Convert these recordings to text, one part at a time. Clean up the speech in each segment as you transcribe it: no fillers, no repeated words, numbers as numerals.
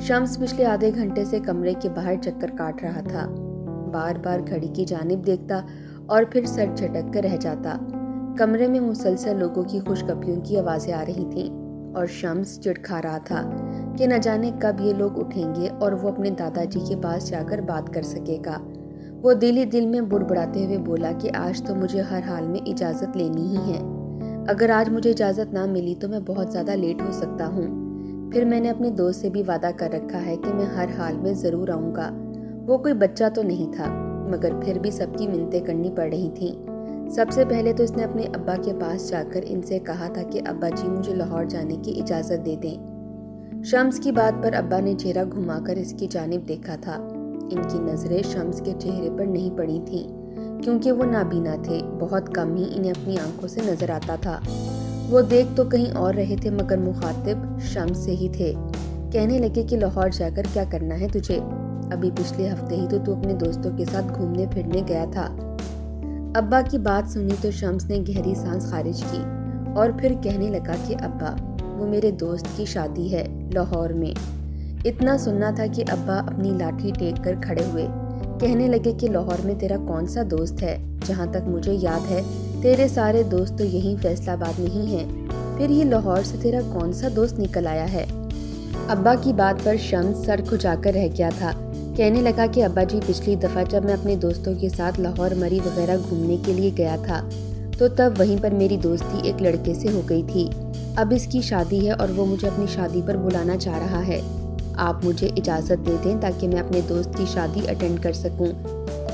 شمس پچھلے آدھے گھنٹے سے کمرے کے باہر چکر کاٹ رہا تھا، بار بار گھڑی کی جانب دیکھتا اور پھر سر جھٹک کر رہ جاتا۔ کمرے میں مسلسل لوگوں کی خوشگپیوں کی آوازیں آ رہی تھیں اور شمس چڑکھا رہا تھا کہ نہ جانے کب یہ لوگ اٹھیں گے اور وہ اپنے دادا جی کے پاس جا کر بات کر سکے گا۔ وہ دل ہی دل میں بڑبڑاتے ہوئے بولا کہ آج تو مجھے ہر حال میں اجازت لینی ہی ہے۔ اگر آج مجھے اجازت نہ ملی تو میں بہت زیادہ لیٹ ہو سکتا ہوں۔ پھر میں نے اپنے دوست سے بھی وعدہ کر رکھا ہے کہ میں ہر حال میں ضرور آؤں گا۔ وہ کوئی بچہ تو نہیں تھا، مگر پھر بھی سب کی منتیں کرنی پڑ رہی تھیں۔ سب سے پہلے تو اس نے اپنے ابا کے پاس جا کر ان سے کہا تھا کہ ابا جی مجھے لاہور جانے کی اجازت دے دیں۔ شمس کی بات پر ابا نے چہرہ گھما کر اس کی جانب دیکھا تھا۔ ان کی نظریں شمس کے چہرے پر نہیں پڑی تھیں کیونکہ وہ نابینا تھے، بہت کم ہی انہیں اپنی آنکھوں سے نظر آتا تھا۔ وہ دیکھ تو کہیں اور رہے تھے مگر مخاطب شمس سے ہی تھے۔ کہنے لگے کہ لاہور جا کر کیا کرنا ہے تجھے؟ ابھی پچھلے ہفتے ہی تو اپنے دوستوں کے ساتھ گھومنے پھرنے گیا تھا۔ ابا کی بات سنی تو شمس نے گہری سانس خارج کی اور پھر کہنے لگا کہ ابا، وہ میرے دوست کی شادی ہے لاہور میں۔ اتنا سننا تھا کہ ابا اپنی لاٹھی ٹیک کر کھڑے ہوئے۔ کہنے لگے کہ لاہور میں تیرا کون سا دوست ہے؟ جہاں تک مجھے یاد ہے تیرے سارے دوست تو یہیں فیصل آباد میں ہی ہیں، پھر یہ لاہور سے تیرا کون سا دوست نکل آیا ہے؟ ابا کی بات پر شمس سر کھجا کر رہ گیا تھا۔ کہنے لگا کہ ابا جی، پچھلی دفعہ جب میں اپنے دوستوں کے ساتھ لاہور مری وغیرہ گھومنے کے لیے گیا تھا تو تب وہیں پر میری دوستی ایک لڑکے سے ہو گئی تھی۔ اب اس کی شادی ہے اور وہ مجھے اپنی شادی پر بلانا چاہ رہا ہے۔ آپ مجھے اجازت دے دیں تاکہ میں اپنے دوست کی شادی اٹینڈ کر سکوں۔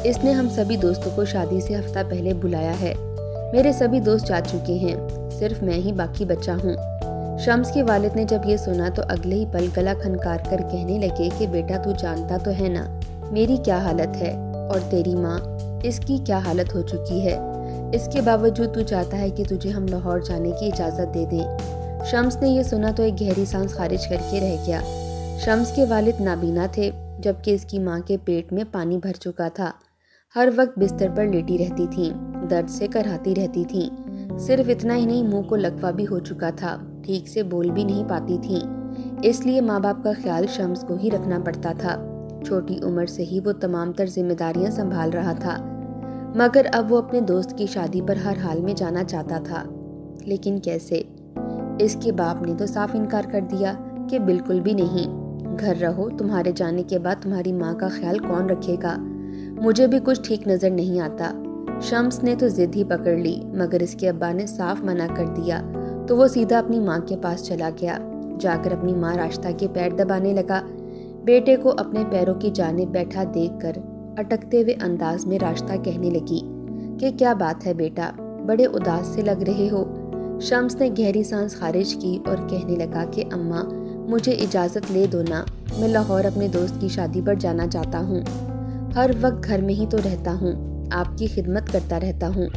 اس نے ہم سبھی دوستوں کو شادی سے ہفتہ پہلے بلایا ہے۔ میرے سبھی دوست جا چکے ہیں، صرف میں ہی باقی بچا ہوں۔ شمس کے والد نے جب یہ سنا تو اگلے ہی پل گلا کھنکار کر کہنے لگے کہ بیٹا تو جانتا تو ہے نا میری کیا حالت ہے، اور تیری ماں، اس کی کیا حالت ہو چکی ہے۔ اس کے باوجود تو چاہتا ہے کہ تجھے ہم لاہور جانے کی اجازت دے دیں۔ شمس نے یہ سنا تو ایک گہری سانس خارج کر کے رہ گیا۔ شمس کے والد نابینا تھے جبکہ اس کی ماں کے پیٹ میں پانی بھر چکا تھا۔ ہر وقت بستر پر لیٹی رہتی تھیں، درد سے کراہتی رہتی تھیں۔ صرف اتنا ہی نہیں، منہ کو لکوہ بھی ہو چکا تھا، ٹھیک سے بول بھی نہیں پاتی تھیں۔ اس لیے ماں باپ کا خیال شمس کو ہی رکھنا پڑتا تھا۔ چھوٹی عمر سے ہی وہ تمام تر ذمہ داریاں سنبھال رہا تھا، مگر اب وہ اپنے دوست کی شادی پر ہر حال میں جانا چاہتا تھا۔ لیکن کیسے؟ اس کے باپ نے تو صاف انکار کر دیا کہ بالکل بھی نہیں، گھر رہو، تمہارے جانے کے بعد تمہاری ماں کا خیال کون رکھے گا؟ مجھے بھی کچھ ٹھیک نظر نہیں آتا۔ شمس نے تو ضد ہی پکڑ لی، مگر اس کے ابا نے صاف منع کر دیا تو وہ سیدھا اپنی ماں کے پاس چلا گیا۔ جا کر اپنی ماں راشدہ کے پیر دبانے لگا۔ بیٹے کو اپنے پیروں کی جانب بیٹھا دیکھ کر اٹکتے ہوئے انداز میں راشدہ کہنے لگی کہ کیا بات ہے بیٹا، بڑے اداس سے لگ رہے ہو۔ شمس نے گہری سانس خارج کی اور کہنے لگا کہ اماں، مجھے اجازت لے دو نا، میں لاہور اپنے دوست کی شادی پر جانا چاہتا ہوں۔ ہر وقت گھر میں ہی تو رہتا ہوں، آپ کی خدمت کرتا رہتا ہوں،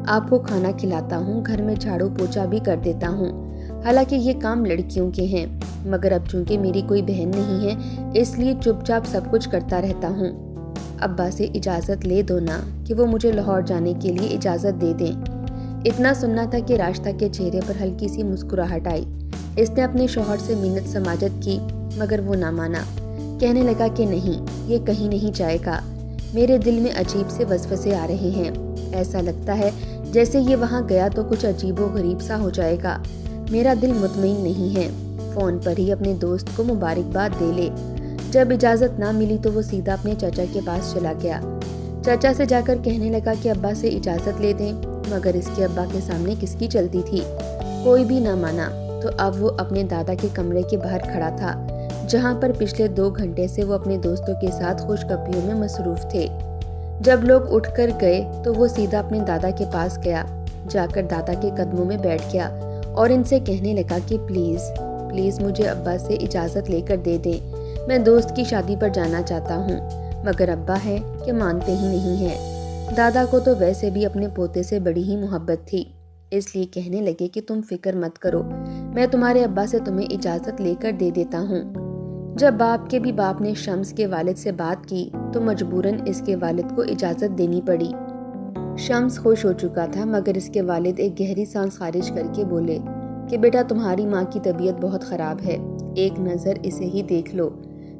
آپ کو کھانا کھلاتا ہوں، گھر میں جھاڑو پوچھا بھی کر دیتا ہوں۔ حالانکہ یہ کام لڑکیوں کے ہیں، مگر اب چونکہ میری کوئی بہن نہیں ہے اس لیے چپ چاپ سب کچھ کرتا رہتا ہوں۔ ابا سے اجازت لے دو نا کہ وہ مجھے لاہور جانے کے لیے اجازت دے دیں۔ اتنا سننا تھا کہ راشدہ کے چہرے پر ہلکی سی مسکراہٹ آئی۔ اس نے اپنے شوہر سے منت سماجت کی مگر وہ نہ مانا۔ کہنے لگا کہ نہیں، یہ کہیں نہیں جائے گا۔ میرے دل میں عجیب سے وسوسے آ رہے ہیں، ایسا لگتا ہے جیسے یہ وہاں گیا تو کچھ عجیب و غریب سا ہو جائے گا۔ میرا دل مطمئن نہیں ہے۔ فون پر ہی اپنے دوست کو مبارکباد دے لے۔ جب اجازت نہ ملی تو وہ سیدھا اپنے چچا کے پاس چلا گیا۔ چچا سے جا کر کہنے لگا کہ ابا سے اجازت لے دیں، مگر اس کے ابا کے سامنے کس کی چلتی تھی؟ کوئی بھی نہ مانا تو اب وہ اپنے دادا کے کمرے کے باہر کھڑا تھا، جہاں پر پچھلے 2 گھنٹے سے وہ اپنے دوستوں کے ساتھ خوش گپیوں میں مصروف تھے۔ جب لوگ اٹھ کر گئے تو وہ سیدھا اپنے دادا کے پاس گیا، جا کر دادا کے قدموں میں بیٹھ گیا اور ان سے کہنے لگا کہ پلیز مجھے ابا سے اجازت لے کر دے دیں، میں دوست کی شادی پر جانا چاہتا ہوں۔ مگر ابا ہے کہ مانتے ہی نہیں ہیں۔ دادا کو تو ویسے بھی اپنے پوتے سے بڑی ہی محبت تھی، اس لیے کہنے لگے کہ تم فکر مت کرو، میں تمہارے ابا سے تمہیں اجازت لے کر دے دیتا ہوں۔ جب باپ کے بھی باپ نے شمس کے والد سے بات کی تو مجبوراً اس کے والد کو اجازت دینی پڑی۔ شمس خوش ہو چکا تھا مگر اس کے والد ایک گہری سانس خارج کر کے بولے کہ بیٹا، تمہاری ماں کی طبیعت بہت خراب ہے، ایک نظر اسے ہی دیکھ لو۔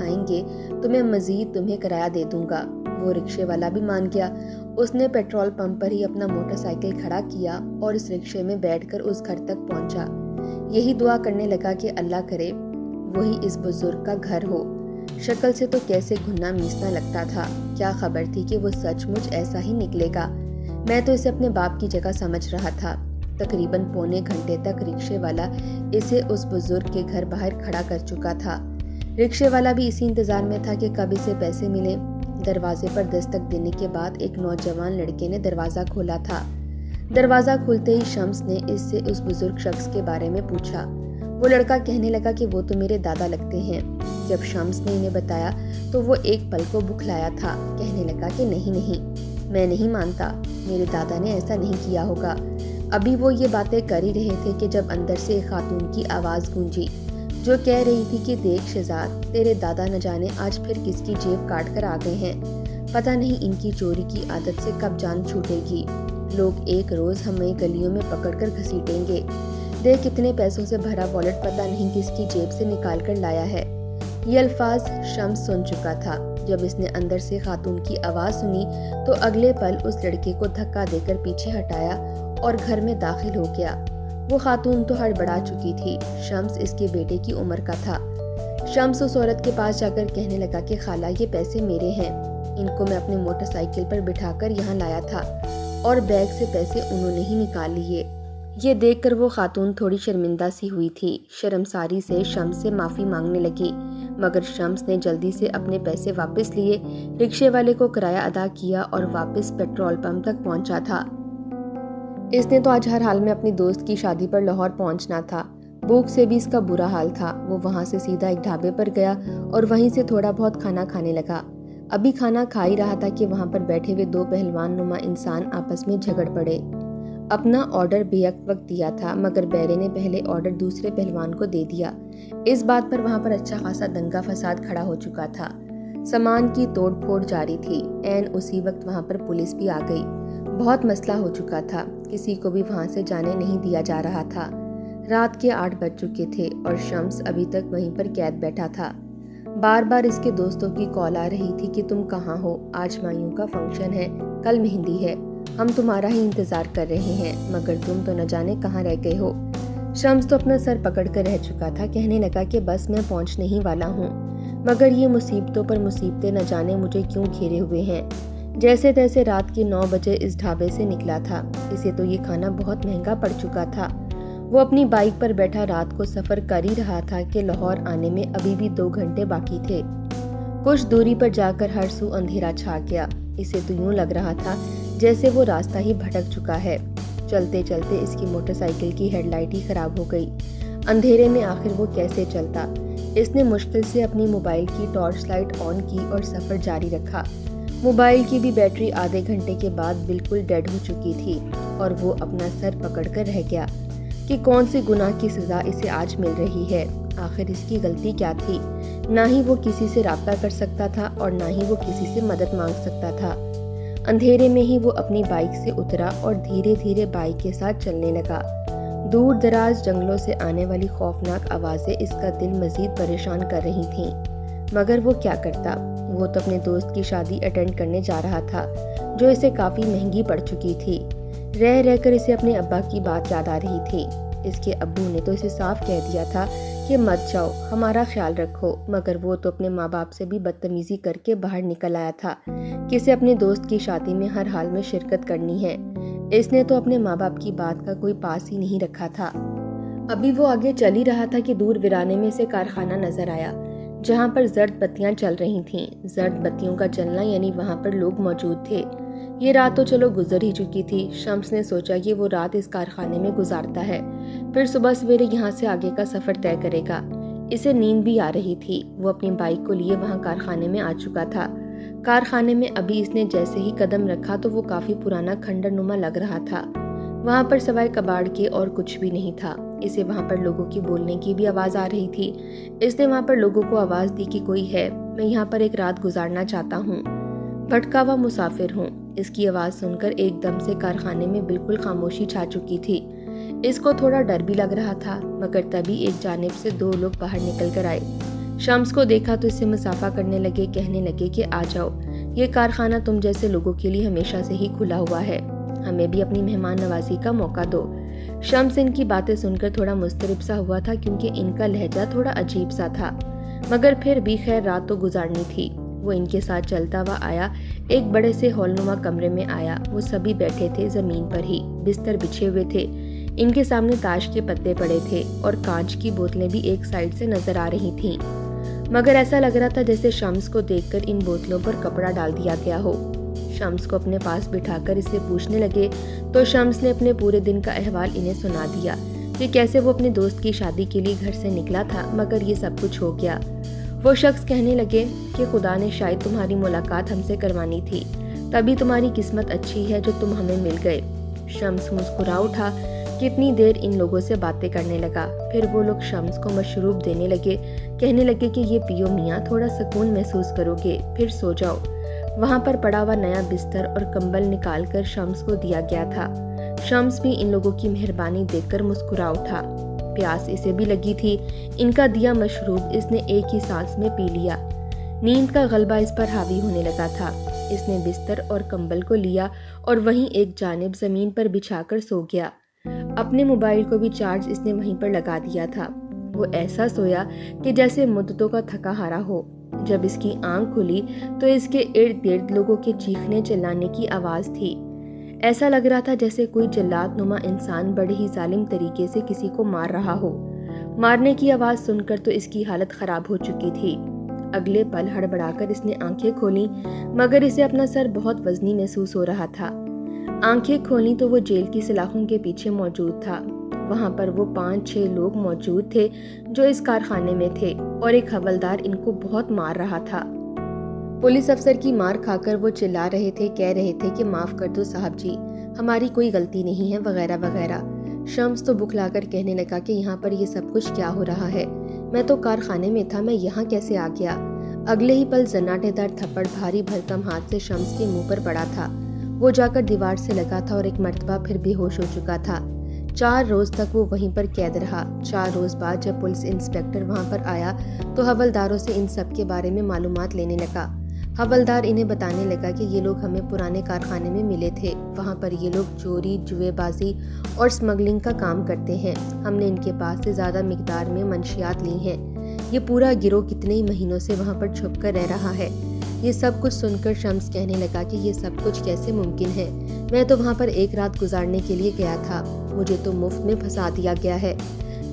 آئیں گے تو میں مزید تمہیں کرایہ دے دوں گا۔ وہ رکشے والا بھی مان گیا۔ اس نے پیٹرول پمپ پر ہی اپنا موٹر سائیکل کھڑا کیا اور اس رکشے میں بیٹھ کر اس گھر تک پہنچا۔ یہی دعا کرنے لگا کہ اللہ کرے وہی اس بزرگ کا گھر ہو۔ شکل سے تو کیسے گھنا میسنا لگتا تھا، کیا خبر تھی کہ وہ سچ مچ ایسا ہی نکلے گا۔ میں تو اسے اپنے باپ کی جگہ سمجھ رہا تھا۔ تقریباً پونے گھنٹے تک رکشے والا اسے اس بزرگ کے گھر باہر کھڑا کر چکا تھا۔ رکشے والا بھی اسی انتظار میں تھا کہ کب اسے پیسے ملیں۔ دروازے پر دستک دینے کے بعد ایک نوجوان لڑکے نے دروازہ کھولا تھا۔ دروازہ کھلتے ہی شمس نے اس سے اس بزرگ شخص کے بارے میں پوچھا۔ وہ لڑکا کہنے لگا کہ وہ تو میرے دادا لگتے ہیں۔ جب شمس نے انہیں بتایا تو وہ ایک پل کو بکھلایا تھا، کہنے لگا کہ نہیں، میں نہیں مانتا، میرے دادا نے ایسا نہیں کیا ہوگا۔ ابھی وہ یہ باتیں کر ہی رہے تھے کہ جب اندر سے ایک خاتون کی آواز گونجی جو کہہ رہی تھی کہ دیکھ شہزاد، تیرے دادا نہ جانے آج پھر کس کی جیب کاٹ کر آ گئے ہیں، پتہ نہیں ان کی چوری کی عادت سے کب جان چھوٹے گی، لوگ ایک روز ہمیں گلیوں میں پکڑ کر گھسیٹیں گے، دیکھ کتنے پیسوں سے بھرا والیٹ پتہ نہیں کس کی جیب سے نکال کر لایا ہے۔ یہ الفاظ شمس سن چکا تھا۔ جب اس نے اندر سے خاتون کی آواز سنی تو اگلے پل اس لڑکے کو دھکا دے کر پیچھے ہٹایا اور گھر میں داخل ہو گیا۔ وہ خاتون تو ہڑبڑا چکی تھی۔ شمس اس کے بیٹے کی عمر کا تھا۔ شمس اس عورت کے پاس جا کر کہنے لگا کہ خالہ یہ پیسے میرے ہیں، ان کو میں اپنے موٹر سائیکل پر بٹھا کر یہاں لایا تھا اور بیگ سے پیسے انہوں نے ہی نکال لیے۔ یہ دیکھ کر وہ خاتون تھوڑی شرمندہ سی ہوئی تھی۔ شرمساری سے شمس سے معافی مانگنے لگی، مگر شمس نے جلدی سے اپنے پیسے واپس لیے، رکشے والے کو کرایہ ادا کیا اور واپس پیٹرول پمپ تک پہنچا تھا۔ اس نے تو آج ہر حال میں اپنی دوست کی شادی پر لاہور پہنچنا تھا۔ بھوک سے بھی اس کا برا حال تھا۔ وہ وہاں سے سیدھا ایک ڈھابے پر گیا اور وہیں سے تھوڑا بہت کھانا کھانے لگا۔ ابھی کھانا کھا ہی رہا تھا کہ وہاں پر بیٹھے ہوئے دو پہلوان نما انسان آپس میں جھگڑ پڑے۔ اپنا آرڈر بیک وقت دیا تھا، مگر بیرے نے پہلے آرڈر دوسرے پہلوان کو دے دیا۔ اس بات پر وہاں پر اچھا خاصا دنگا فساد کھڑا ہو چکا تھا۔ سامان کی توڑ پھوڑ جاری تھی۔ عین اسی وقت وہاں پر پولیس بھی آ گئی۔ بہت مسئلہ ہو چکا تھا، کسی کو بھی وہاں سے جانے نہیں دیا جا رہا تھا۔ رات کے 8 بج چکے تھے اور شمس ابھی تک وہیں پر قید بیٹھا تھا۔ بار بار اس کے دوستوں کی کال آ رہی تھی کہ تم کہاں ہو، آج مائیوں کا فنکشن ہے، کل مہندی ہے، ہم تمہارا ہی انتظار کر رہے ہیں، مگر تم تو نہ جانے کہاں رہ گئے ہو۔ شمس تو اپنا سر پکڑ کر رہ چکا تھا، کہنے لگا کہ بس میں پہنچنے ہی والا ہوں، مگر یہ مصیبتوں پر مصیبتیں نہ جانے مجھے کیوں گھیرے ہوئے ہیں۔ جیسے تیسے رات کے 9 بجے اس ڈھابے سے نکلا تھا۔ اسے تو یہ کھانا بہت مہنگا پڑ چکا تھا۔ وہ اپنی بائک پر بیٹھا رات کو سفر کر ہی رہا تھا کہ لاہور آنے میں ابھی بھی 2 گھنٹے باقی تھے۔ کچھ دوری پر جا کر ہر سو اندھیرا چھا گیا۔ اسے تو یوں لگ رہا تھا جیسے وہ راستہ ہی بھٹک چکا ہے۔ چلتے چلتے اس کی موٹر سائیکل کی ہیڈ لائٹ ہی خراب ہو گئی۔ اندھیرے میں آخر وہ کیسے چلتا؟ اس نے مشکل سے اپنی موبائل کی ٹارچ لائٹ آن کی اور سفر جاری رکھا۔ موبائل کی بھی بیٹری آدھے گھنٹے کے بعد بالکل ڈیڈ ہو چکی تھی اور وہ اپنا سر پکڑ کر رہ گیا کہ کون سی گناہ کی سزا اسے آج مل رہی ہے۔ آخر اس کی غلطی کیا تھی؟ نہ ہی وہ کسی سے رابطہ کر سکتا تھا اور نہ ہی وہ کسی سے مدد مانگ سکتا تھا۔ اندھیرے میں ہی وہ اپنی بائک سے اترا اور دھیرے دھیرے بائک کے ساتھ چلنے لگا۔ دور دراز جنگلوں سے آنے والی خوفناک آوازیں اس کا دل مزید پریشان کر رہی تھیں، مگر وہ کیا کرتا؟ وہ تو اپنے دوست کی شادی اٹینڈ کرنے جا رہا تھا جو اسے کافی مہنگی پڑ چکی تھی۔ رہ رہ کر اسے اپنے ابا کی بات یاد آ رہی تھی۔ اس کے ابو نے تو اسے صاف کہہ دیا تھا کہ مت جاؤ، ہمارا خیال رکھو، مگر وہ تو اپنے ماں باپ سے بھی بدتمیزی کر کے باہر نکل آیا تھا کہ اسے اپنے دوست کی شادی میں ہر حال میں شرکت کرنی ہے۔ اس نے تو اپنے ماں باپ کی بات کا کوئی پاس ہی نہیں رکھا تھا۔ ابھی وہ آگے چل ہی رہا تھا کہ دور ویرانے میں سے کارخانہ نظر آیا جہاں پر زرد بتیاں چل رہی تھیں۔ زرد بتیوں کا جلنا یعنی وہاں پر لوگ موجود تھے۔ یہ رات تو چلو گزر ہی چکی تھی۔ شمس نے سوچا کہ وہ رات اس کارخانے میں گزارتا ہے، پھر صبح سویرے یہاں سے آگے کا سفر طے کرے گا۔ اسے نیند بھی آ رہی تھی۔ وہ اپنی بائک کو لیے وہاں کارخانے میں آ چکا تھا۔ کارخانے میں ابھی اس نے جیسے ہی قدم رکھا تو وہ کافی پرانا کھنڈر نما لگ رہا تھا۔ وہاں پر سوائے کباڑ کے اور کچھ بھی نہیں تھا۔ اسے وہاں پر لوگوں کی بولنے کی بھی آواز آ رہی تھی۔ اس نے وہاں پر لوگوں کو آواز دی کہ کوئی ہے، میں یہاں پر ایک رات گزارنا چاہتا ہوں، بھٹکا ہوا مسافر ہوں۔ اس کی آواز سن کر ایک دم سے کارخانے میں بالکل خاموشی چھا چکی تھی۔ اس کو تھوڑا ڈر بھی لگ رہا تھا، مگر تبھی ایک جانب سے 2 لوگ باہر نکل کر آئے۔ شمس کو دیکھا تو اس سے مصافحہ کرنے لگے، کہنے لگے کہ آ جاؤ، یہ کارخانہ تم جیسے لوگوں کے لیے ہمیشہ سے ہی کھلا ہوا ہے، ہمیں بھی اپنی مہمان نوازی کا موقع دو۔ شمس ان کی باتیں سن کر تھوڑا مضطرب سا ہوا تھا، کیونکہ ان کا لہجہ تھوڑا عجیب سا تھا، مگر پھر بھی خیر رات تو گزارنی تھی۔ وہ ان کے ساتھ چلتا ہوا آیا، ایک بڑے سے ہال نما کمرے میں آیا۔ وہ سبھی بیٹھے تھے زمین پر ہی، بستر بچھے ہوئے تھے، ان کے سامنے تاش کے پتے پڑے تھے اور کانچ کی بوتلیں بھی ایک سائیڈ سے نظر آ رہی تھیں، مگر ایسا لگ رہا تھا جیسے شمس کو دیکھ کر ان بوتلوں پر کپڑا ڈال دیا گیا ہو۔ شمس کو اپنے پاس بٹھا کر اسے پوچھنے لگے تو شمس نے اپنے پورے دن کا احوال انہیں سنا دیا کہ کیسے وہ اپنے دوست کی شادی کے لیے گھر سے نکلا تھا، مگر یہ سب کچھ ہو گیا۔ وہ شخص کہنے لگے کہ خدا نے شاید تمہاری ملاقات ہم سے کروانی تھی، تبھی تمہاری قسمت اچھی ہے جو تم ہمیں مل گئے۔ شمس مسکرا اٹھا، کتنی دیر ان لوگوں سے باتیں کرنے لگا، پھر وہ لوگ شمس کو مشروب دینے لگے، کہنے لگے کہ یہ پیو میاں، تھوڑا سکون محسوس کرو گے، پھر سو جاؤ۔ وہاں پر پڑا ہوا نیا بستر اور کمبل نکال کر شمس کو دیا گیا تھا۔ شمس بھی ان لوگوں کی مہربانی دیکھ کر مسکرا اٹھا۔ پیاس اسے بھی لگی تھی، ان کا دیا مشروب اس نے ایک ہی سانس میں پی لیا۔ نیند کا غلبہ اس پر حاوی ہونے لگا تھا۔ اس نے بستر اور کمبل کو لیا اور وہیں ایک جانب زمین پر بچھا کر سو گیا۔ اپنے موبائل کو بھی چارج اس نے وہیں پر لگا دیا تھا۔ وہ ایسا سویا کہ جیسے مدتوں کا تھکا ہارا ہو۔ جب اس کی آنکھ کھلی تو اس کے ارد گرد لوگوں کے چیخنے چلانے کی آواز تھی۔ ایسا لگ رہا تھا جیسے کوئی جلاد نما انسان بڑے ہی ظالم طریقے سے کسی کو مار رہا ہو۔ مارنے کی آواز سن کر تو اس کی حالت خراب ہو چکی تھی۔ اگلے پل ہڑبڑا کر اس نے آنکھیں کھولیں، مگر اسے اپنا سر بہت وزنی محسوس ہو رہا تھا۔ آنکھیں کھولیں تو وہ جیل کی سلاخوں کے پیچھے موجود تھا۔ وہاں پر وہ 5-6 لوگ موجود تھے جو اس کارخانے میں تھے، اور ایک حوالدار ان کو بہت مار رہا تھا۔ پولیس افسر کی مار کھا کر وہ چلا رہے تھے، کہہ رہے تھے کہ معاف کر دو صاحب جی، ہماری کوئی غلطی نہیں ہے، وغیرہ وغیرہ۔ شمس تو بکھلا کر کہنے لگا کہ یہاں پر یہ سب کچھ کیا ہو رہا ہے، میں تو کارخانے میں تھا، میں یہاں کیسے آ گیا؟ اگلے ہی پل زناٹے دار تھپڑ بھاری بھرکم ہاتھ سے شمس کے منہ پر پڑا تھا۔ وہ جا کر دیوار سے لگا تھا اور ایک مرتبہ پھر بے ہوش ہو چکا تھا۔ 4 روز تک وہ وہیں پر قید رہا۔ 4 روز بعد جب پولیس انسپکٹر وہاں پر آیا تو حوالداروں سے ان سب کے بارے میں معلومات لینے لگا۔ حوالدار انہیں بتانے لگا کہ یہ لوگ ہمیں پرانے کارخانے میں ملے تھے، وہاں پر یہ لوگ چوری، جوئے بازی اور سمگلنگ کا کام کرتے ہیں، ہم نے ان کے پاس سے زیادہ مقدار میں منشیات لی ہیں۔ یہ پورا گروہ کتنے ہی مہینوں سے وہاں پر چھپ کر رہ رہا ہے۔ یہ سب کچھ سن کر شمس کہنے لگا کہ یہ سب کچھ کیسے ممکن ہے، میں تو وہاں پر ایک رات گزارنے کے لیے گیا تھا، مجھے تو مفت میں پھنسا دیا گیا ہے۔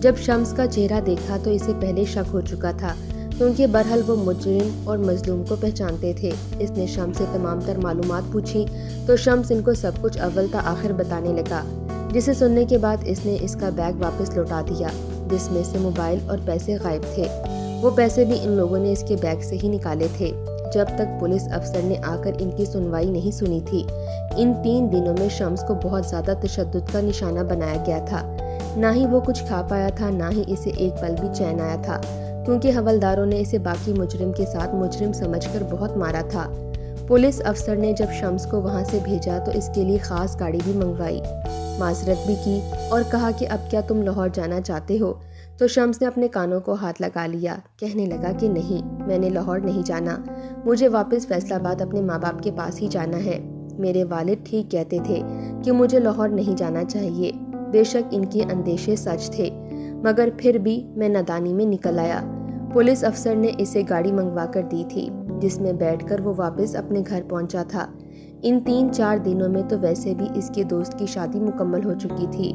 جب شمس کا چہرہ دیکھا تو اسے پہلے شک ہو چکا تھا، کیونکہ برحال وہ مجرم اور مظلوم کو پہچانتے تھے۔ اس نے شمس سے تمام تر معلومات پوچھی تو شمس ان کو سب کچھ اول تا آخر بتانے لگا، جسے سننے کے بعد اس نے اس کا بیگ واپس لوٹا دیا، جس میں سے موبائل اور پیسے غائب تھے۔ وہ پیسے بھی ان لوگوں نے اس کے بیگ سے ہی نکالے تھے۔ جب تک پولیس افسر نے آ کر ان کی سنوائی نہیں سنی تھی، ان 3 دنوں میں شمس کو بہت زیادہ تشدد کا نشانہ بنایا گیا تھا۔ نہ ہی وہ کچھ کھا پایا تھا، نہ ہی اسے ایک پل بھی چین آیا تھا، کیونکہ حوالداروں نے اسے باقی مجرم کے ساتھ مجرم سمجھ کر بہت مارا تھا۔ پولیس افسر نے جب شمس کو وہاں سے بھیجا تو اس کے لیے خاص گاڑی بھی منگوائی، معذرت بھی کی اور کہا کہ اب کیا تم لاہور جانا چاہتے ہو؟ تو شمس نے اپنے کانوں کو ہاتھ لگا لیا، کہنے لگا کہ نہیں، میں نے لاہور نہیں جانا، مجھے واپس فیصل آباد اپنے ماں باپ کے پاس ہی جانا ہے۔ میرے والد ٹھیک کہتے تھے کہ مجھے لاہور نہیں جانا چاہیے، بے شک ان کے اندیشے سچ تھے، مگر پھر بھی میں نادانی میں نکل آیا۔ پولیس افسر نے اسے گاڑی منگوا کر دی تھی، جس میں بیٹھ کر وہ واپس اپنے گھر پہنچا تھا۔ ان 3-4 دنوں میں تو ویسے بھی اس کے دوست کی شادی مکمل ہو چکی تھی،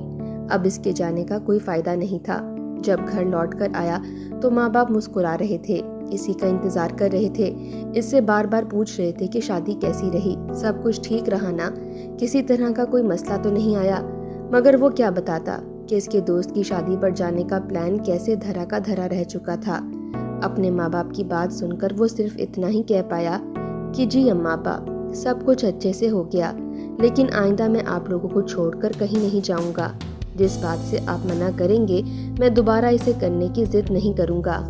اب اس کے جانے کا کوئی فائدہ نہیں تھا۔ جب گھر لوٹ کر آیا تو ماں باپ مسکرا رہے تھے، اسی کا انتظار کر رہے تھے، اس سے بار بار پوچھ رہے تھے کہ شادی کیسی رہی، سب کچھ ٹھیک رہا نا، کسی طرح کا کوئی مسئلہ تو نہیں آیا؟ مگر وہ کیا بتاتا کہ اس کے دوست کی شادی پر جانے کا پلان کیسے دھرا کا دھرا رہ چکا تھا۔ اپنے ماں باپ کی بات سن کر وہ صرف اتنا ہی کہہ پایا کہ جی اماں ابا، سب کچھ اچھے سے ہو گیا، لیکن آئندہ میں آپ لوگوں کو چھوڑ کر کہیں نہیں جاؤں گا، جس بات سے آپ منع کریں گے میں دوبارہ اسے کرنے کی ضد نہیں کروں گا۔